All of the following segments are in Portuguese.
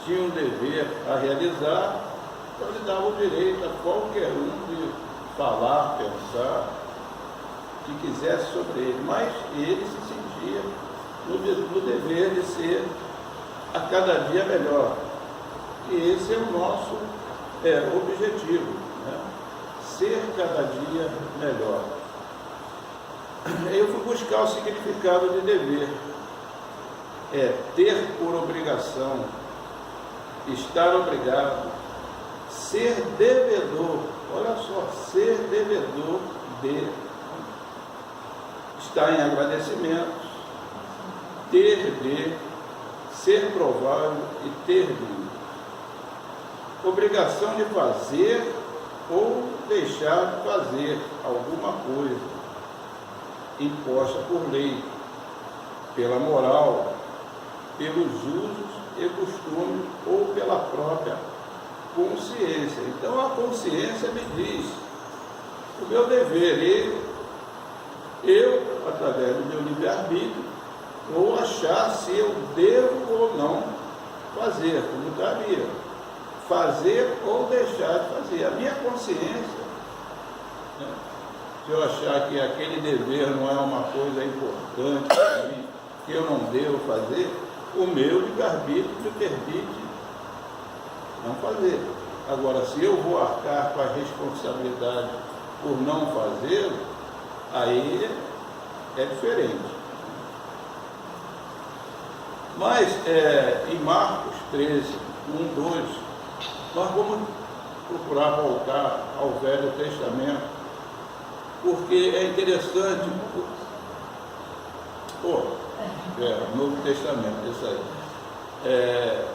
tinha um dever a realizar, então ele dava o direito a qualquer um de falar, pensar, que quisesse sobre ele, mas ele se sentia no dever de ser a cada dia melhor. E esse é o nosso objetivo, né? Ser cada dia melhor. Eu fui buscar o significado de dever. É ter por obrigação, estar obrigado, ser devedor, olha só, ser devedor de, estar em agradecimentos, ter de, ser provável e ter de. Obrigação de fazer ou deixar de fazer alguma coisa imposta por lei, pela moral, pelos usos e costumes ou pela própria consciência. Então a consciência me diz o meu dever, eu através do meu livre-arbítrio, vou achar se eu devo ou não fazer, como cabia, fazer ou deixar de fazer. A minha consciência, né, se eu achar que aquele dever não é uma coisa importante para mim, que eu não devo fazer, o meu livre-arbítrio me permite não fazer. Agora, se eu vou arcar com a responsabilidade por não fazê-lo, aí é diferente. Mas, em Marcos 13, 1, 2, nós vamos procurar voltar ao Velho Testamento, porque é interessante. Novo Testamento, isso aí.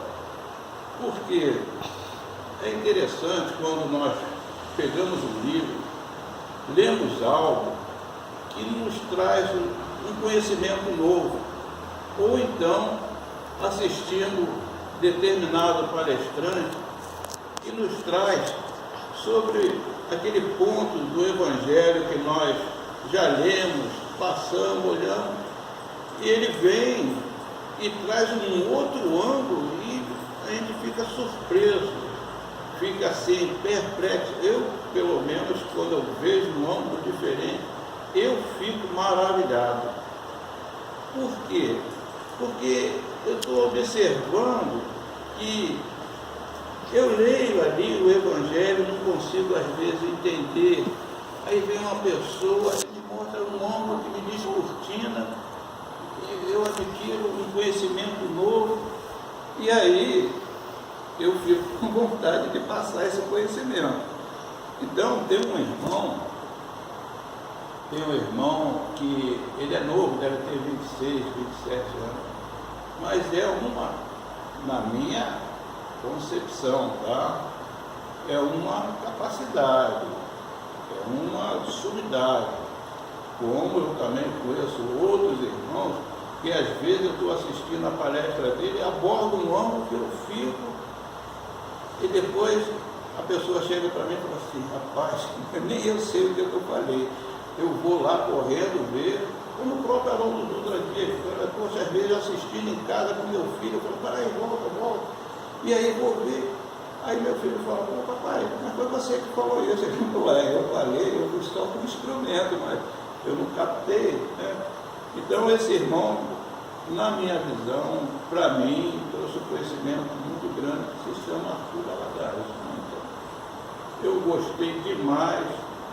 Porque é interessante quando nós pegamos um livro, lemos algo que nos traz um conhecimento novo, ou então assistindo determinado palestrante que nos traz sobre aquele ponto do Evangelho que nós já lemos, passamos, olhamos, e ele vem e traz um outro ângulo e a gente fica surpreso, fica assim, perplexo. Eu, pelo menos, quando eu vejo um ângulo diferente, eu fico maravilhado. Por quê? Porque eu estou observando que eu leio ali o Evangelho, não consigo às vezes entender. Aí vem uma pessoa e me mostra um ângulo que me descortina, e eu adquiro um conhecimento novo, e aí eu fico com vontade de passar esse conhecimento. Então tem um irmão que ele é novo, deve ter 26, 27 anos, mas na minha concepção, tá? É uma capacidade, é uma sumidade, como eu também conheço outros irmãos que às vezes eu estou assistindo a palestra dele, aborda um ângulo que eu fico, e depois a pessoa chega para mim e fala assim: rapaz, nem eu sei o que eu falei, eu vou lá correndo ver, como o próprio Haroldo Dutra aqui, poxa, às vezes assistindo em casa com meu filho, eu falo: peraí, volta, e aí vou ver. Aí meu filho fala: pô, papai, mas foi você que falou isso. Eu falei, eu fui só com o instrumento, mas eu não captei, né? Então esse irmão, na minha visão, para mim, trouxe um conhecimento muito grande que se chama Arthur Valadares. Eu gostei demais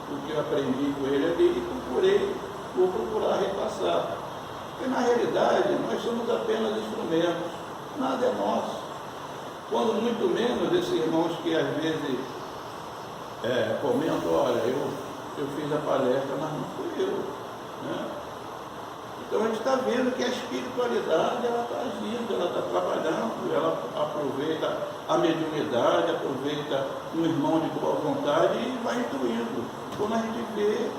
do que eu aprendi com ele ali e vou procurar repassar. Porque na realidade nós somos apenas instrumentos, nada é nosso. Quando muito menos esses irmãos que às vezes comentam: olha, eu fiz a palestra, mas não fui eu, né? Então a gente está vendo que a espiritualidade ela está agindo, ela está trabalhando, ela aproveita a mediunidade, aproveita um irmão de boa vontade e vai intuindo. Quando a gente vê,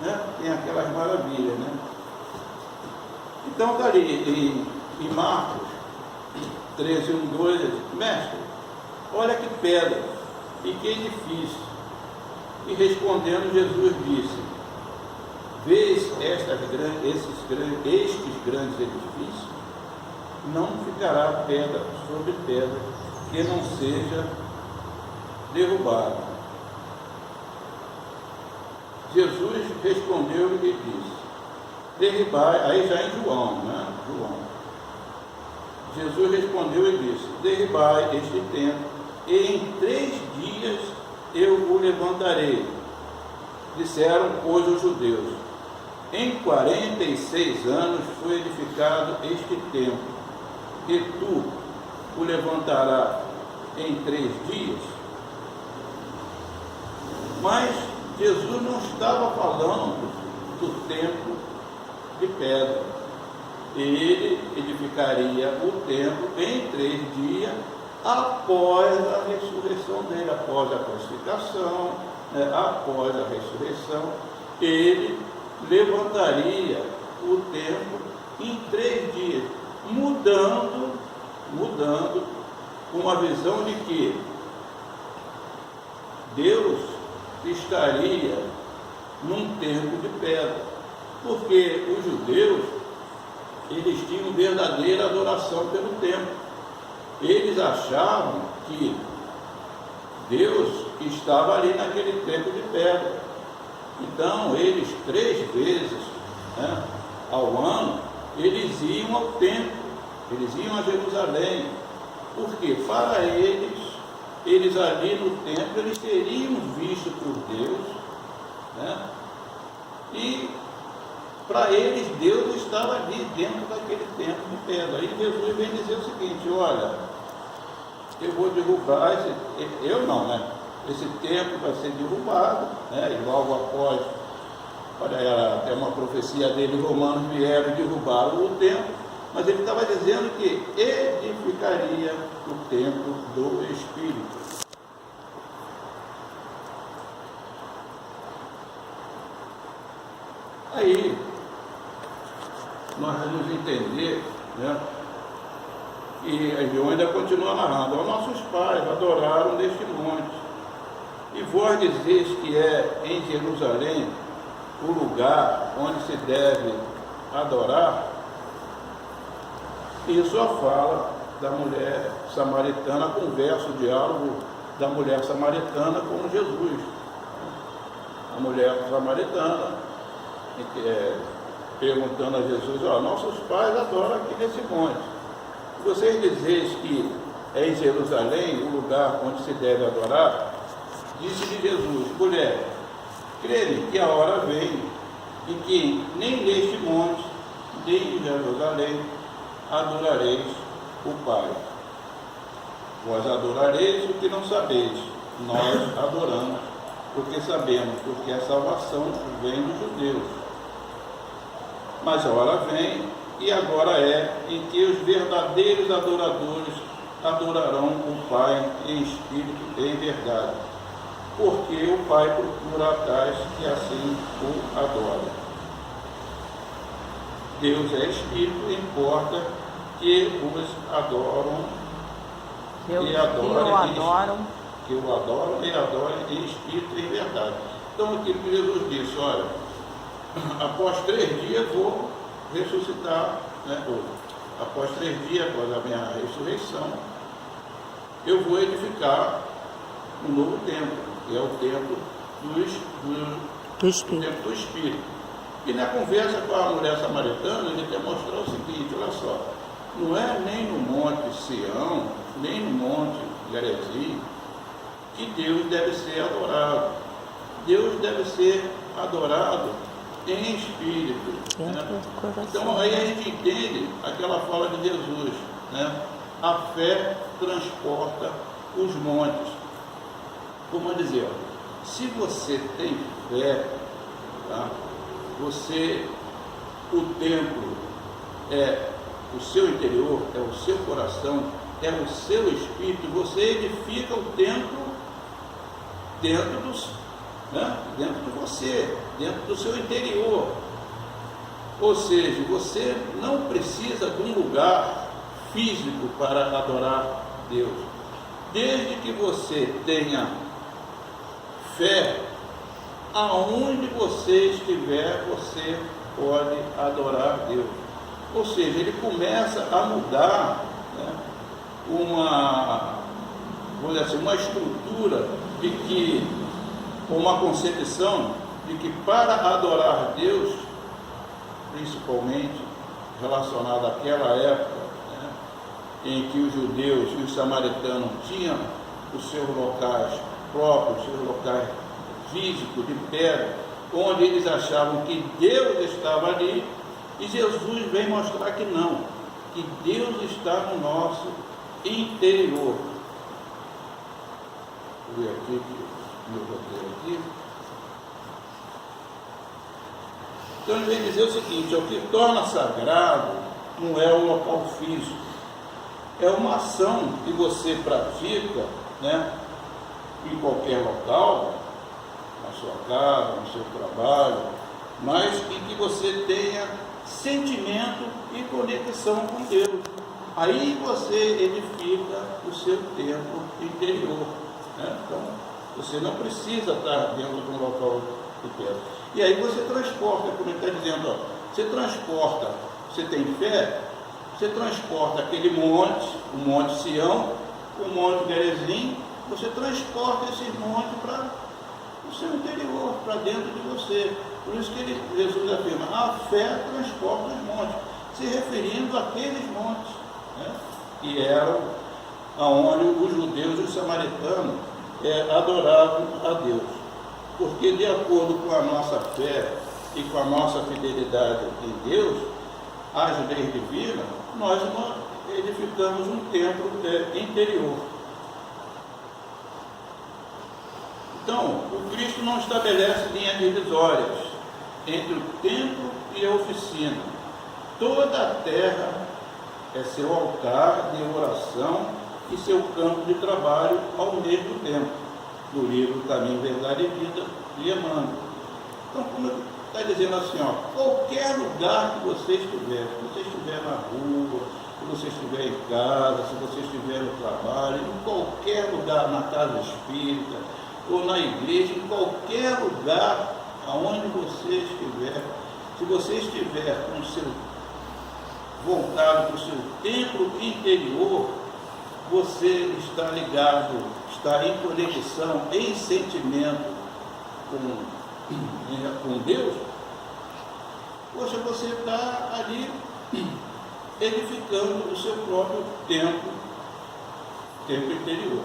né, tem aquelas maravilhas, né? Então está ali em Marcos 13, 1, 2, mestre, olha que pedra e que edifício. E respondendo, Jesus disse: vês estes grandes edifícios? Não ficará pedra sobre pedra que não seja derrubado. Jesus respondeu e disse: derribai, aí já em João, né? João. Jesus respondeu e disse: derribai este templo, e em 3 dias eu o levantarei. Disseram, pois, os judeus: em 46 anos foi edificado este templo, e tu o levantarás em 3 dias? Mas Jesus não estava falando do templo de pedra. Ele edificaria o templo em 3 dias após a ressurreição dele, após a crucificação, após a ressurreição. Ele levantaria o templo em 3 dias, mudando com a visão de que Deus estaria num templo de pedra, porque os judeus, eles tinham verdadeira adoração pelo templo. Eles achavam que Deus estava ali naquele templo de pedra. Então, eles 3 vezes, ao ano, eles iam ao templo, eles iam a Jerusalém, porque para eles ali no templo, eles seriam vistos por Deus, e para eles Deus estava ali dentro daquele templo de pedra. Aí Jesus vem dizer o seguinte: olha, eu vou derrubar esse templo vai ser derrubado, e logo após, era até uma profecia dele, os romanos vieram e derrubaram o templo, mas ele estava dizendo que edificaria o templo do Espírito. Aí nós vamos entender, e João ainda continua narrando: os nossos pais adoraram neste monte, e vós dizeis que é em Jerusalém o lugar onde se deve adorar. Isso a fala da mulher samaritana, conversa, o diálogo da mulher samaritana com Jesus. A mulher samaritana perguntando a Jesus: nossos pais adoram aqui nesse monte. Vocês dizeis que é em Jerusalém o lugar onde se deve adorar? Disse-lhe Jesus: mulher, crê-me que a hora vem em que nem neste monte, nem em Jerusalém adorareis o Pai. Vós adorareis o que não sabeis, nós adoramos porque sabemos, porque a salvação vem dos judeus. Mas a hora vem, e agora é, em que os verdadeiros adoradores adorarão o Pai em espírito e em verdade, porque o Pai procura tais que assim o adorem. Deus é espírito, importa que os adoram e adorem, que o adoram e adorem em espírito e em verdade. Então, aquilo que Jesus disse: olha, após 3 dias vou ressuscitar, após 3 dias, após a minha ressurreição, eu vou edificar um novo templo, que é o templo do Espírito. E na conversa com a mulher samaritana, ele demonstrou o seguinte: olha só, não é nem no Monte Sião, nem no Monte Gerizim, que Deus deve ser adorado. Deus deve ser adorado em espírito. Então aí a gente entende aquela fala de Jesus, a fé transporta os montes. Como dizer, se você tem fé, o templo é o seu interior, é o seu coração, é o seu espírito, você edifica o templo dentro de você, dentro do seu interior. Ou seja, você não precisa de um lugar físico para adorar Deus. Desde que você tenha fé, aonde você estiver, você pode adorar Deus. Ou seja, ele começa a mudar vamos dizer assim, uma estrutura de que, uma concepção de que para adorar Deus, principalmente relacionada àquela época, né, em que os judeus e os samaritanos tinham os seus locais próprios, os seus locais físicos de pedra, onde eles achavam que Deus estava ali, e Jesus vem mostrar que não, que Deus está no nosso interior. Vou ver aqui, meu roteiro aqui. Então ele vem dizer o seguinte: o que torna sagrado não é o local físico, é uma ação que você pratica, né, em qualquer local, na sua casa, no seu trabalho, mas em que você tenha sentimento e conexão com Deus. Aí você edifica o seu templo interior, né? Então você não precisa estar dentro de um local de pedra. E aí você transporta, como ele está dizendo, ó, você transporta, você tem fé, você transporta aquele monte, o Monte Sião, o Monte Gerizim, você transporta esse monte para o seu interior, para dentro de você. Por isso que Jesus afirma, a fé transporta os montes, se referindo àqueles montes, né, que eram onde os judeus e os samaritanos adoravam a Deus. Porque de acordo com a nossa fé e com a nossa fidelidade em Deus, as leis divinas, nós edificamos um templo interior. Então, o Cristo não estabelece linhas divisórias entre o templo e a oficina. Toda a terra é seu altar de oração e seu campo de trabalho ao mesmo tempo. Do livro Caminho, Verdade e Vida, de Emmanuel. Então, como está dizendo assim, ó, qualquer lugar que você estiver, se você estiver na rua, se você estiver em casa, se você estiver no trabalho, em qualquer lugar, na casa espírita, ou na igreja, em qualquer lugar aonde você estiver, se você estiver com o seu voltado para o seu templo interior, você está ligado, está em conexão, em sentimento com Deus. Poxa, você está ali edificando o seu próprio templo interior.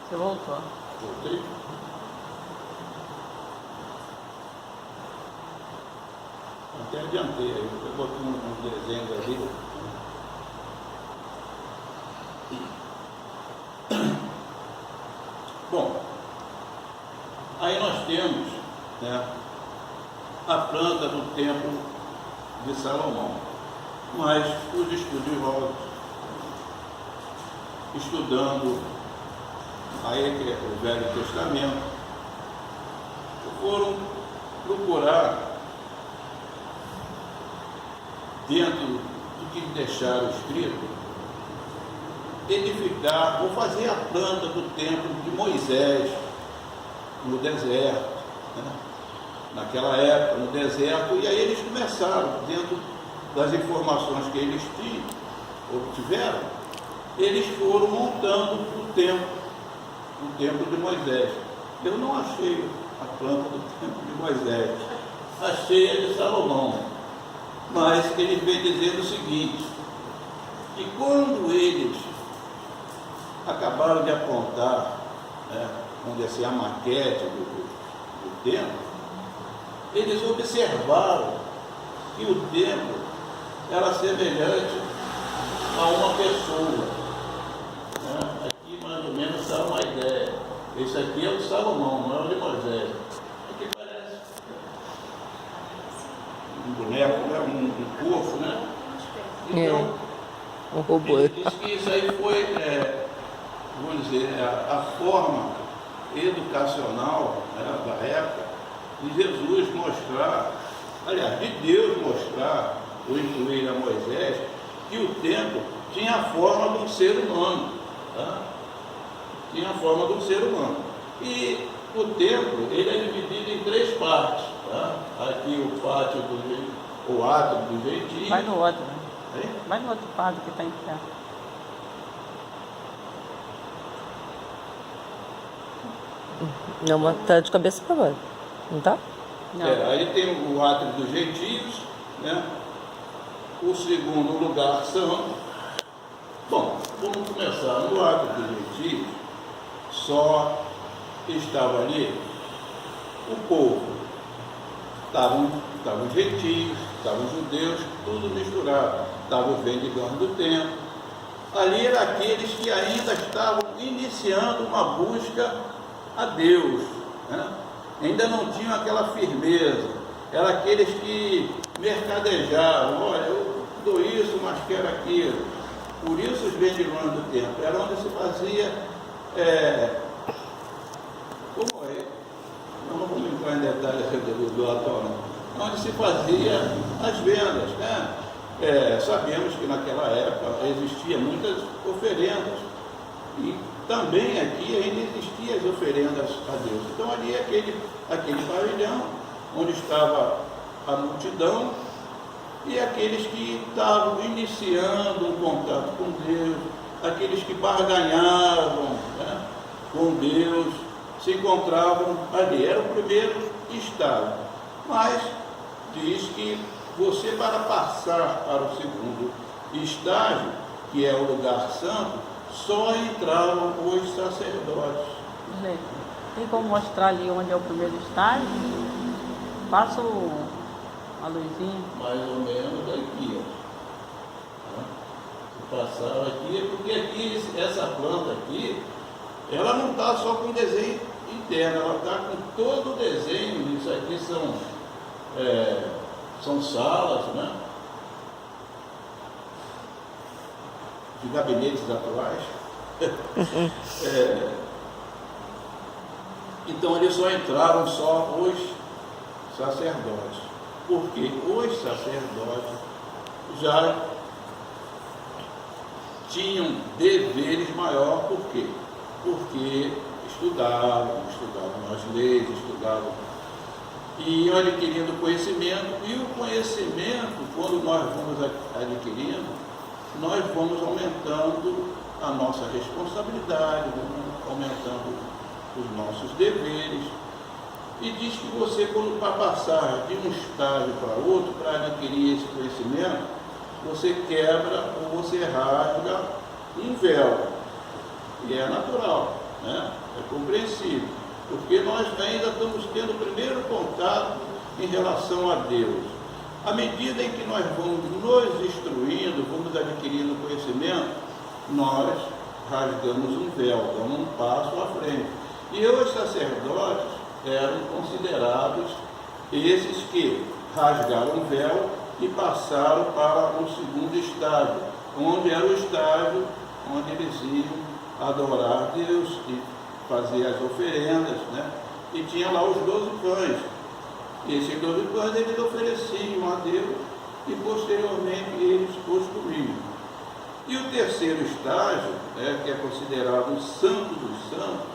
Você voltou. Voltei. Até adiantei aí, eu botei uns desenhos ali. Bom, aí nós temos, né, a planta do templo de Salomão, mas os estudiosos, estudando aí o Velho Testamento, foram procurar dentro do que deixaram escrito, edificar ou fazer a planta do templo de Moisés no deserto, né? Naquela época, no deserto, e aí eles começaram, dentro das informações que eles tinham, obtiveram, eles foram montando o templo de Moisés. Eu não achei a planta do templo de Moisés, achei a de Salomão, mas ele vem dizendo o seguinte, que quando eles acabaram de apontar, né, vamos dizer assim, a maquete do templo, eles observaram que o templo era semelhante a uma pessoa, né? Aqui mais ou menos dá uma ideia. Esse aqui é o de Salomão, não é o de Moisés. Aqui parece um boneco, né? um corpo, né? Então, um robô. Ele diz que isso aí foi, vamos dizer, a forma educacional, né, da época, de Jesus mostrar, aliás, de Deus mostrar, ou incluir a Moisés, que o templo tinha a forma de um ser humano, tá? Tinha a forma de um ser humano. E o templo, ele é dividido em 3 partes, tá? Aqui o pátio o átrio dos gentios. Vai no outro, né? Hein? Vai no outro quadro que está em pé. Não, mas tá de cabeça para baixo. Não tá? Não. Aí tem o átrio dos gentios, né? O segundo lugar santo. Bom, vamos começar. No átrio dos gentios, só estava ali o povo. Estavam os gentios, estavam os judeus, tudo misturado. Estavam os vendedores do templo. Ali eram aqueles que ainda estavam iniciando uma busca a Deus, né? Ainda não tinham aquela firmeza. Eram aqueles que mercadejavam. Olha, eu dou isso, mas quero aquilo. Por isso os vendilhões do templo era onde se fazia como é? Não vou entrar em detalhes do atual, não. Onde se fazia as vendas, né? Sabemos que naquela época existiam muitas oferendas e também aqui ainda existiam as oferendas a Deus. Então ali aquele pavilhão onde estava a multidão e aqueles que estavam iniciando um contato com Deus, aqueles que barganhavam, né, com Deus, se encontravam ali. Era o primeiro estágio. Mas diz que você, para passar para o segundo estágio, que é o lugar santo, só entravam os sacerdotes. Lê. Tem como mostrar ali onde é o primeiro estágio? Passa a luzinha. Mais ou menos aqui, ó. Passava aqui, porque aqui, essa planta aqui, ela não está só com desenho interno, ela está com todo o desenho. Isso aqui são salas, né? De gabinetes atuais. Então eles só entraram só os sacerdotes, porque os sacerdotes já tinham deveres maiores. Por quê? Porque estudavam as leis, e iam adquirindo conhecimento, e o conhecimento, quando nós vamos adquirindo, nós vamos aumentando a nossa responsabilidade, vamos aumentando os nossos deveres. E diz que você, quando para passar de um estágio para outro, para adquirir esse conhecimento, você quebra ou você rasga um véu. E é natural, né? É compreensível, porque nós ainda estamos tendo o primeiro contato em relação a Deus. À medida em que nós vamos nos instruindo, vamos adquirindo conhecimento, nós rasgamos um véu, damos um passo à frente. E os sacerdotes eram considerados esses que rasgaram o véu e passaram para o segundo estágio, onde era o estágio onde eles iam adorar Deus e fazer as oferendas, né? E tinha lá os 12 pães. E esses 12 pães eles ofereciam a Deus e posteriormente eles os comiam. E o terceiro estágio, né, que é considerado o santo dos santos,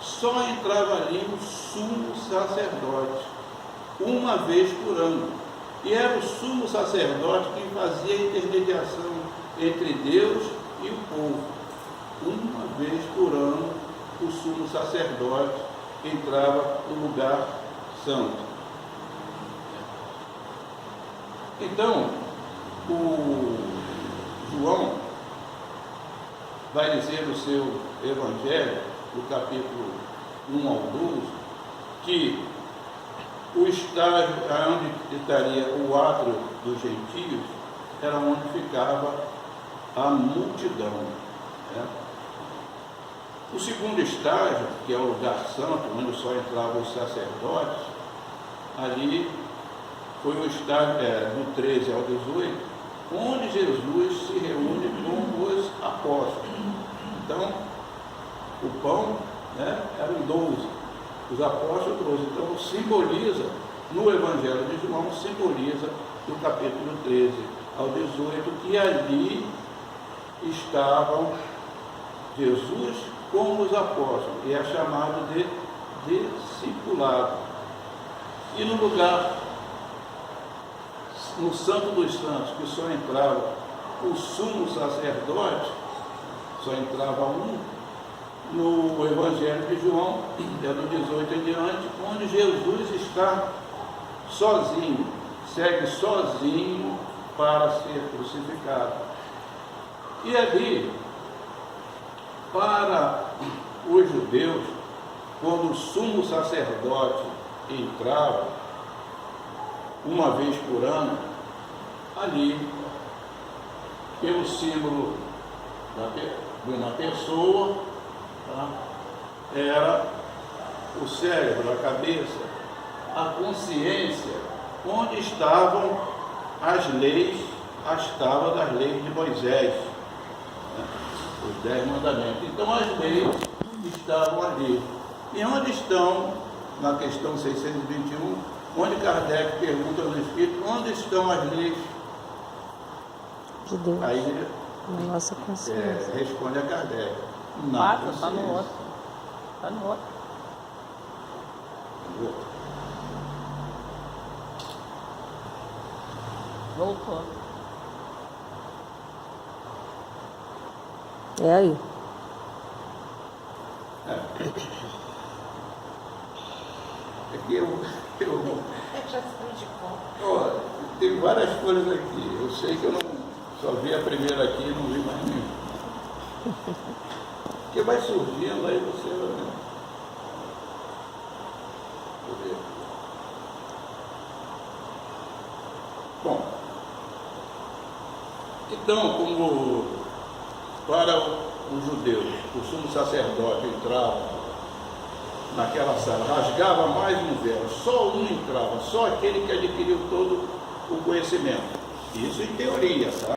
só entrava ali o sumo sacerdote, uma vez por ano. E era o sumo sacerdote que fazia a intermediação entre Deus e o povo. Uma vez por ano, o sumo sacerdote entrava no lugar santo. Então, o João vai dizer no seu Evangelho, no capítulo 1 ao 12, que o estágio onde estaria o átrio dos gentios era onde ficava a multidão, né? O segundo estágio, que é o lugar santo, onde só entravam os sacerdotes, ali foi o estágio do 13 ao 18, onde Jesus se reúne com os apóstolos. Então, o pão, né, eram 12, os apóstolos 12. Então, simboliza, no Evangelho de João, simboliza do capítulo 13 ao 18, que ali estavam Jesus com os apóstolos, e é chamado de discipulado. E no lugar no Santo dos Santos, que só entrava o sumo sacerdote, só entrava um, no Evangelho de João, é do 18 em diante, onde Jesus está sozinho, segue sozinho para ser crucificado. E ali, para os judeus, quando o sumo sacerdote entrava, uma vez por ano, ali, pelo símbolo de uma pessoa, tá? Era o cérebro, a cabeça, a consciência, onde estavam as leis, as tábuas das leis de Moisés, né? Os 10 mandamentos. Então as leis estavam ali. E onde estão, na questão 621, onde Kardec pergunta no Espírito, onde estão as leis De Deus. Aí Na nossa consciência. responde a Kardec. Na Passa, está consciência. no outro. Está no outro. Voltou. É aí. É que ó, tem várias coisas aqui. Eu sei que eu não só vi a primeira aqui e não vi mais nenhuma. Porque vai surgindo, aí você vai ver. Deixa eu ver. Bom, então, como para os judeus, o sumo sacerdote entrava naquela sala, rasgava mais um véu, só um entrava, só aquele que adquiriu todo o conhecimento. Isso em teoria, tá?